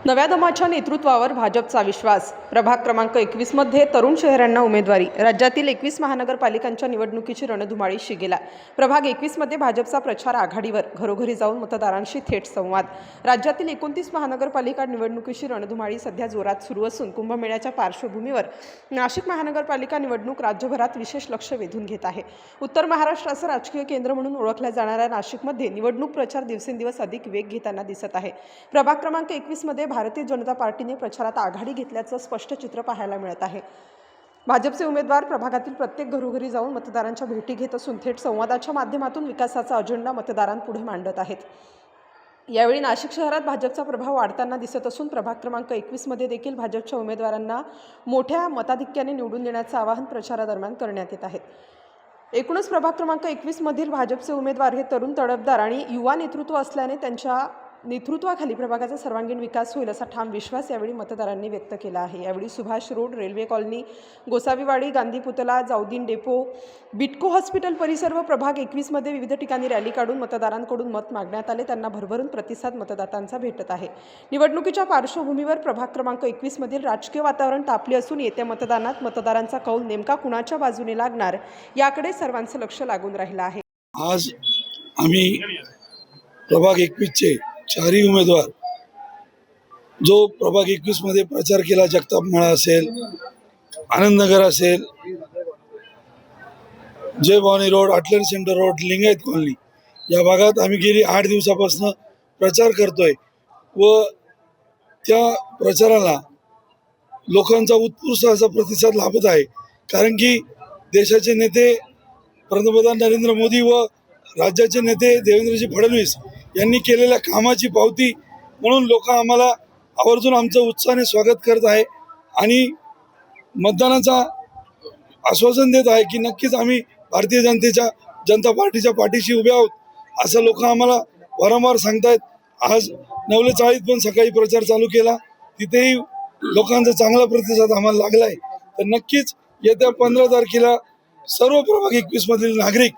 नव्या दमाच्या नेतृत्वावर भाजपचा विश्वास. प्रभाग क्रमांक 21 मध्ये तरुण शहरांना उमेदवारी. राज्यातील 21 महानगरपालिकांच्या निवडणुकीची रणधुमाळी शिगेला. प्रभाग 21 मध्ये भाजपचा प्रचार आघाडीवर. घरोघरी जाऊन मतदारांशी थेट संवाद. राज्यातील 29 महानगरपालिका निवडणुकीची रणधुमाळी सध्या जोरात सुरू असून कुंभमेळ्याच्या पार्श्वभूमीवर नाशिक महानगरपालिका निवडणूक राज्यभरात विशेष लक्ष वेधून घेत आहे. उत्तर महाराष्ट्राचं राजकीय केंद्र म्हणून ओळखल्या जाणाऱ्या नाशिकमध्ये निवडणूक प्रचार दिवसेंदिवस अधिक वेग घेताना दिसत आहे. प्रभाग क्रमांक 21 मध्ये भारतीय जनता पार्टीने प्रचारात आघाडी घेतल्याचं स्पष्ट चित्र पाहायला मिळत आहे. भाजपचे उमेदवार प्रभागातील प्रत्येक घरोघरी जाऊन मतदारांच्या भेटी घेत असून थेट संवादाच्या माध्यमातून विकासाचा अजेंडा मतदारांपुढे मांडत आहेत. यावेळी नाशिक शहरात भाजपचा प्रभाव वाढताना दिसत असून प्रभाग क्रमांक 21 मध्ये देखील भाजपच्या उमेदवारांना मोठ्या मताधिक्याने निवडून देण्याचं आवाहन प्रचारादरम्यान करण्यात येत आहे. एकूणच प्रभाग क्रमांक 21 मधील भाजपचे उमेदवार हे तरुण तडफदार आणि युवा नेतृत्व असल्याने त्यांच्या नेतृत्वाखाली प्रभागाचा सर्वांगीण विकास होईल असा ठाम विश्वास यावेळी मतदारांनी व्यक्त केला आहे. यावेळी Subhash road, railway colony, Gosaviwadi, Gandhi Putla, जाऊदीन डेपो, बिटको हॉस्पिटल परिसर व प्रभाग 21 मध्ये विविध ठिकाणी रॅली काढून मतदारांकडून मत मागण्यात आले. त्यांना भरभरून प्रतिसाद मतदारांचा भेटत आहे. निवडणुकीच्या पार्श्वभूमीवर प्रभाग क्रमांक 21 मधील राजकीय वातावरण तापले असून येत्या मतदानात मतदारांचा कौल नेमका कुणाच्या बाजूने लागणार याकडे सर्वांचं लक्ष लागून राहिलं आहे. आज आम्ही प्रभाग 21 चे चारही उमेदवार जो प्रभाग 21 मध्ये प्रचार केला, जगताप मळा असेल, आनंदनगर असेल, जय भवानी रोड, आटलर सेंटर रोड, लिंगायत कॉलनी या भागात आम्ही गेली 8 दिवसापासून प्रचार करतोय व त्या प्रचाराला लोकांचा उत्स्फूर्त असा प्रतिसाद लाभत आहे. कारण की देशाचे नेते पंतप्रधान नरेंद्र मोदी व राज्याचे नेते देवेंद्रजी फडणवीस यांनी केलेल्या कामाची पावती म्हणून लोक आम्हाला आवर्जून आमचं उत्साहाने स्वागत करत आहे आणि मतदानाचा आश्वासन देत आहे की नक्कीच आम्ही भारतीय जनता पार्टीच्या पाठीशी उभे आहोत असं लोक आम्हाला वारंवार सांगतायत. आज 9:40 पण सकाळी प्रचार चालू केला, तिथेही लोकांचा चांगला प्रतिसाद आम्हाला लागला आहे. तर नक्कीच येत्या 15 तारखेला सर्व प्रभाग 21 मधील नागरिक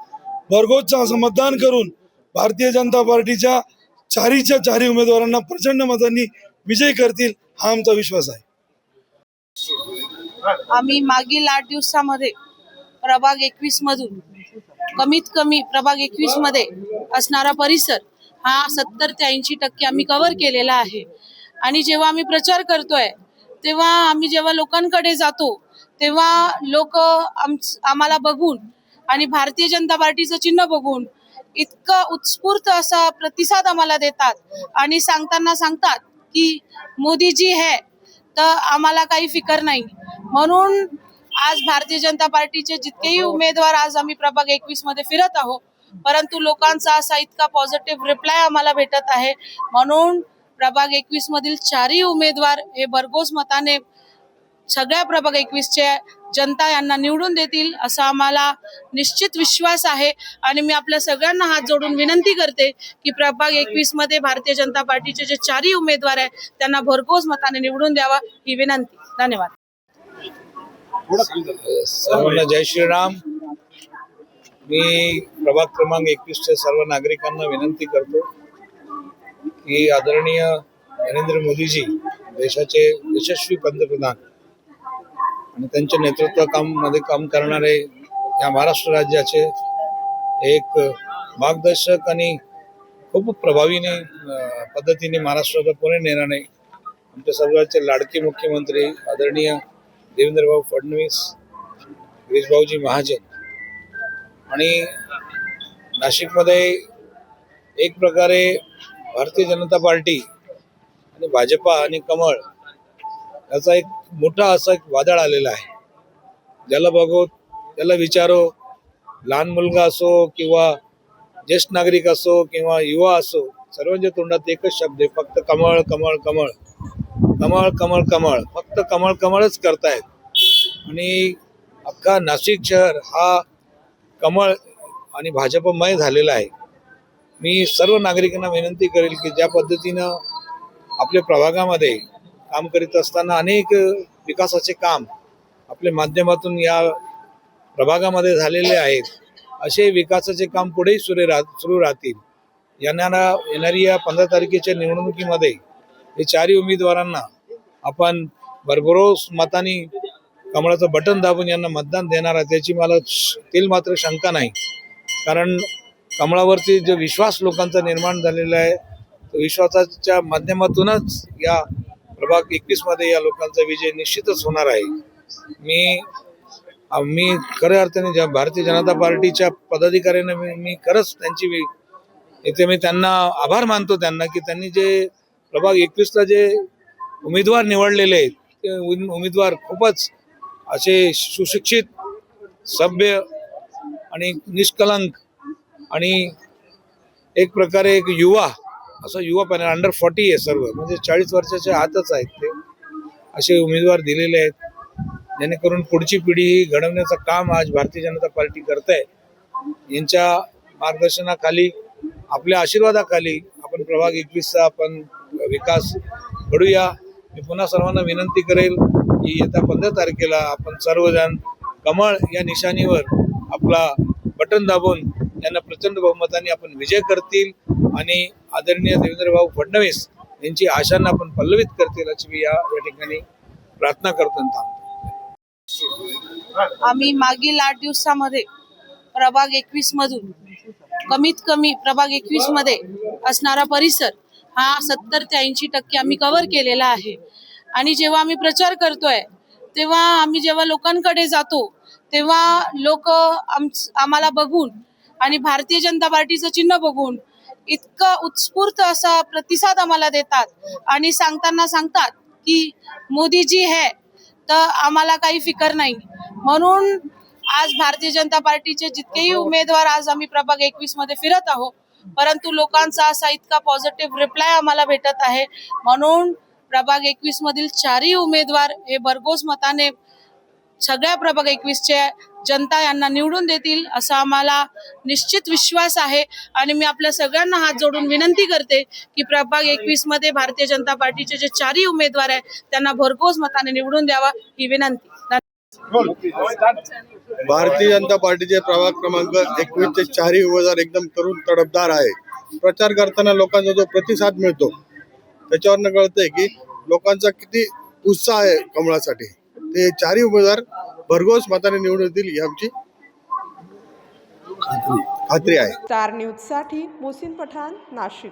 भरघोसचं असं मतदान करून भारतीय जनता पार्टीच्या चारी उमेदवारांना प्रचंड मतांनी विजयी करतील हा आमचा विश्वास आहे. आम्ही मागील 8 दिवसामध्ये प्रभाग 21 मधून कमीत कमी प्रभाग 21 मध्ये असणारा परिसर हा 70 ते 80% आम्ही कव्हर केलेला आहे. आणि जेव्हा आम्ही प्रचार करतोय तेव्हा आम्ही जेव्हा लोकांकडे जातो तेव्हा लोक आम्हाला बघून आणि भारतीय जनता पार्टीचं चिन्ह बघून इतका उत्स्फूर्त असा प्रतिसाद आम्हाला देतात आणि सांगतात की मोदीजी है तर आम्हाला काही फिकर नाही. म्हणून आज भारतीय जनता पार्टीचे जितकेही उमेदवार आज आम्ही प्रभाग 21 मध्ये फिरत आहोत, परंतु लोकांचा असा इतका पॉझिटिव्ह रिप्लाय आम्हाला भेटत आहे. म्हणून प्रभाग 21 मधील चारही उमेदवार हे भरघोस मताने सगळ्या प्रभाग 21 चे जनता यांना निवडून देतील असा आम्हाला निश्चित विश्वास आहे. आणि मी आपल्या सगळ्यांना हात जोडून विनंती करते की प्रभाग 21 मध्ये भारतीय जनता पार्टीचे जे चारही उमेदवार आहेत त्यांना भरघोस मताने निवडून द्यावा ही विनंती. धन्यवाद. सर्वांना जय श्रीराम. मी प्रभाग क्रमांक 21 च्या सर्व नागरिकांना विनंती करतो की आदरणीय नरेंद्र मोदीजी देशाचे यशस्वी पंतप्रधान आणि त्यांच्या नेतृत्वामध्ये काम करणारे या महाराष्ट्र राज्याचे एक मार्गदर्शक आणि खूप प्रभावीने पद्धतीने महाराष्ट्राचा पुढे नेणारे आमच्या सर्वांचे लाडके मुख्यमंत्री आदरणीय देवेंद्रभाऊ फडणवीस, गिरीशभाऊजी महाजन आणि नाशिकमध्ये एक प्रकारे भारतीय जनता पार्टी आणि भाजपा आणि कमळ याचा एक मोठा असा एक वादळ आलेला आहे. ज्याला बघो त्याला विचारो, लहान मुलगा असो किंवा ज्येष्ठ नागरिक असो किंवा युवा असो, सर्वांच्या तोंडात एकच शब्द आहे, फक्त कमळ कमळ कमळ कमळ कमळ कमळ, फक्त कमळ कमळच करतायत. आणि अख्खा नाशिक शहर हा कमळ आणि भाजपमय झालेला आहे. मी सर्व नागरिकांना विनंती करेल की ज्या पद्धतीनं आपल्या प्रभागामध्ये काम करीत असताना अनेक विकासाचे काम आपल्या माध्यमातून या प्रभागामध्ये झालेले आहेत, असे विकासाचे काम पुढेही सुरू राहतील. येणारी या 15 तारखेच्या निवडणुकीमध्ये हे चारही उमेदवारांना आपण भरघोस मताने कमळाचं बटन दाबून यांना मतदान देणार आहे त्याची मला तिल मात्र शंका नाही. कारण कमळावरती जो विश्वास लोकांचा निर्माण झालेला आहे तो विश्वासाच्या माध्यमातूनच या प्रभाग 21 मध्ये या लोकांचा विजय निश्चितच होणार आहे. मी खऱ्या अर्थाने भारतीय जनता पार्टीच्या पदाधिकाऱ्यांना मी खरंच इथे मी त्यांना आभार मानतो त्यांना की त्यांनी जे प्रभाग 21ला जे उमेदवार निवडलेले आहेत ते उमेदवार खूपच असे सुशिक्षित, सभ्य आणि निष्कलंक आणि एक प्रकारे एक युवा पॅनल अंडर 40 आहे सर्व, म्हणजे 40 वर्षाच्या आतच आहेत ते असे उमेदवार दिलेले आहेत जेणेकरून पुढची पिढी ही घडवण्याचं काम आज भारतीय जनता पार्टी करत आहे. यांच्या मार्गदर्शनाखाली आपल्या आशीर्वादाखाली आपण प्रभाग 21चा आपण विकास घडूया. मी पुन्हा सर्वांना विनंती करेल की येत्या 15 तारखेला आपण सर्वजण कमळ या निशाणीवर आपला बटन दाबून यांना प्रचंड बहुमताने आपण विजय करतील आणि आदरणीय देवेंद्रभाऊ फडणवीस यांची आशांना आपण पल्लवित करतील अशी मी या ठिकाणी प्रार्थना करतो. आम्ही मागील 8 दिवसामध्ये प्रभाग 21 मधून कमीत कमी प्रभाग 21 मध्ये असणारा परिसर हा 70 ते 80% आम्ही कव्हर केलेला आहे. आणि जेव्हा आम्ही प्रचार करतोय तेव्हा आम्ही जेव्हा लोकांकडे जातो तेव्हा लोक आम्हाला बघून आणि भारतीय जनता पार्टीचं चिन्ह बघून इतका उत्स्फूर्त असा प्रतिसाद आम्हाला देतात आणि सांगतात की मोदीजी है तर आम्हाला काही फिकर नाही. म्हणून आज भारतीय जनता पार्टीचे जितकेही उमेदवार आज आम्ही प्रभाग 21 मध्ये फिरत आहोत परंतु लोकांचा असा इतका पॉझिटिव्ह रिप्लाय आम्हाला भेटत आहे. म्हणून प्रभाग 21 मधील चारही उमेदवार हे भरघोस मताने सगळ्या प्रभाग 21चे जनता यांना निवडून देतील असा आम्हाला निश्चित विश्वास आहे. आणि मी आपल्या सगळ्यांना हात जोडून विनंती करते की प्रभाग 21 मध्ये भारतीय जनता पार्टीचे जे चारही उमेदवार आहेत त्यांना भरघोस मताने निवडून द्यावा ही विनंती. भारतीय जनता पार्टीचे प्रभाग क्रमांक 21 चे चारही उमेदवार एकदम तरुण तडफदार आहे. प्रचार करताना लोकांचा जो प्रतिसाद मिळतो त्याच्यावरनं कळतंय की लोकांचा किती उत्साह आहे कमळासाठी. ते चारही उमेदवार भरघोस मताने निवडून येतील ही आमची खात्री आहे. स्टार न्यूजसाठी मोहसिन पठाण, नाशिक.